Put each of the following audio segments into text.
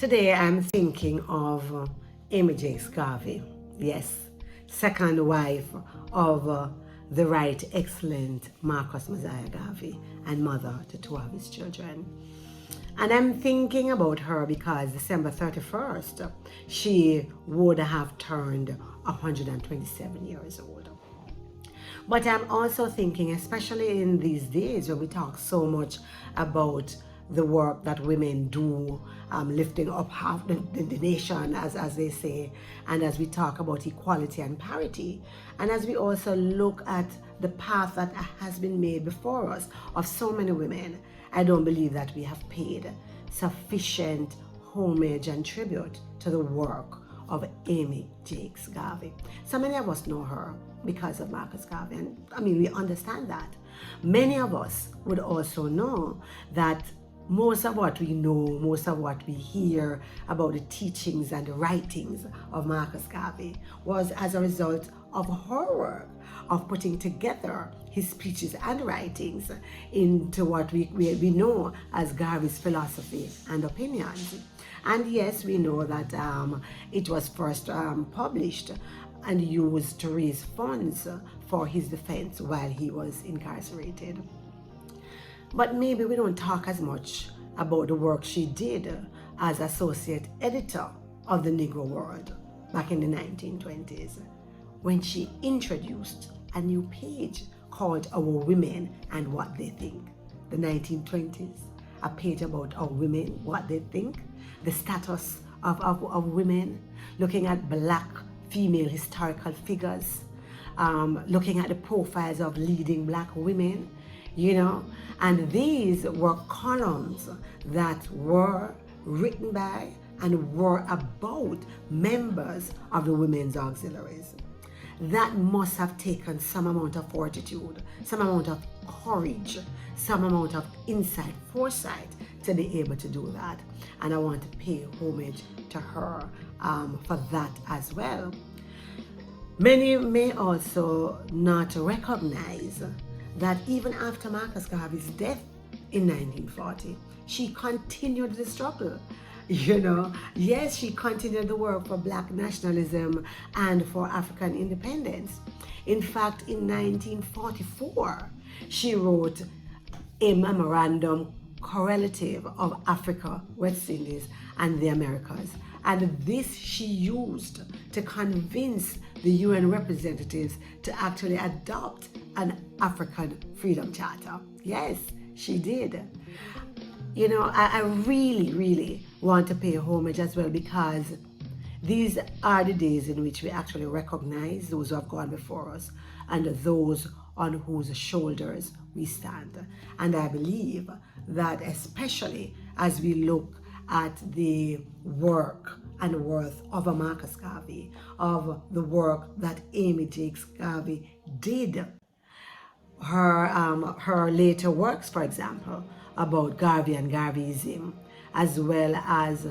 Today I'm thinking of Amy Jacques Garvey, yes, second wife of the right excellent Marcus Garvey and mother to two of his children. And I'm thinking about her because December 31st, she would have turned 127 years old. But I'm also thinking, especially in these days when we talk so much about the work that women do, lifting up half the nation, as they say, and as we talk about equality and parity, and as we also look at the path that has been made before us of so many women, I don't believe that we have paid sufficient homage and tribute to the work of Amy Jacques Garvey. So many of us know her because of Marcus Garvey, and I mean, we understand that. Many of us would also know that most of what we know, most of what we hear about the teachings and the writings of Marcus Garvey was as a result of her work of putting together his speeches and writings into what we know as Garvey's philosophy and opinions. And yes, we know that it was first published and used to raise funds for his defense while he was incarcerated. But maybe we don't talk as much about the work she did as associate editor of the Negro World back in the 1920s, when she introduced a new page called Our Women and What They Think. The 1920s, a page about our women, what they think, the status of women, looking at Black female historical figures, looking at the profiles of leading Black women, you know, and these were columns that were written by and were about members of the women's auxiliaries. That must have taken some amount of fortitude, some amount of courage, some amount of insight, foresight to be able to do that. And I want to pay homage to her for that as well. Many may also not recognize that even after Marcus Garvey's death in 1940, she continued the struggle. You know, yes, she continued the work for Black nationalism and for African independence. In fact, in 1944, she wrote a memorandum correlative of Africa, West Indies, and the Americas. And this she used to convince the UN representatives to actually adopt an African Freedom Charter. Yes, she did. You know, I really want to pay homage as well, because these are the days in which we actually recognize those who have gone before us and those on whose shoulders we stand. And I believe that especially as we look at the work and worth of a Marcus Garvey, of the work that Amy Jacques Garvey did, her later works, for example, about Garvey and Garveyism, as well as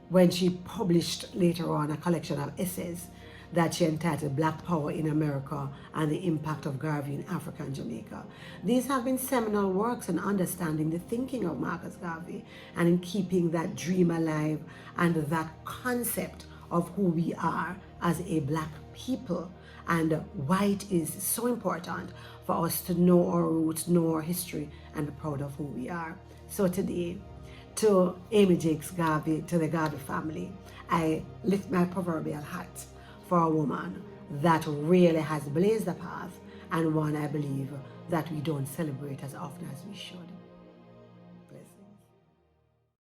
when she published later on a collection of essays that she entitled Black Power in America and the Impact of Garvey in Africa and Jamaica. These have been seminal works in understanding the thinking of Marcus Garvey and in keeping that dream alive and that concept of who we are as a Black people and why it is so important for us to know our roots, know our history, and be proud of who we are. So today, to Amy Jacques Garvey, to the Garvey family, I lift my proverbial hat for a woman that really has blazed the path, and one I believe that we don't celebrate as often as we should.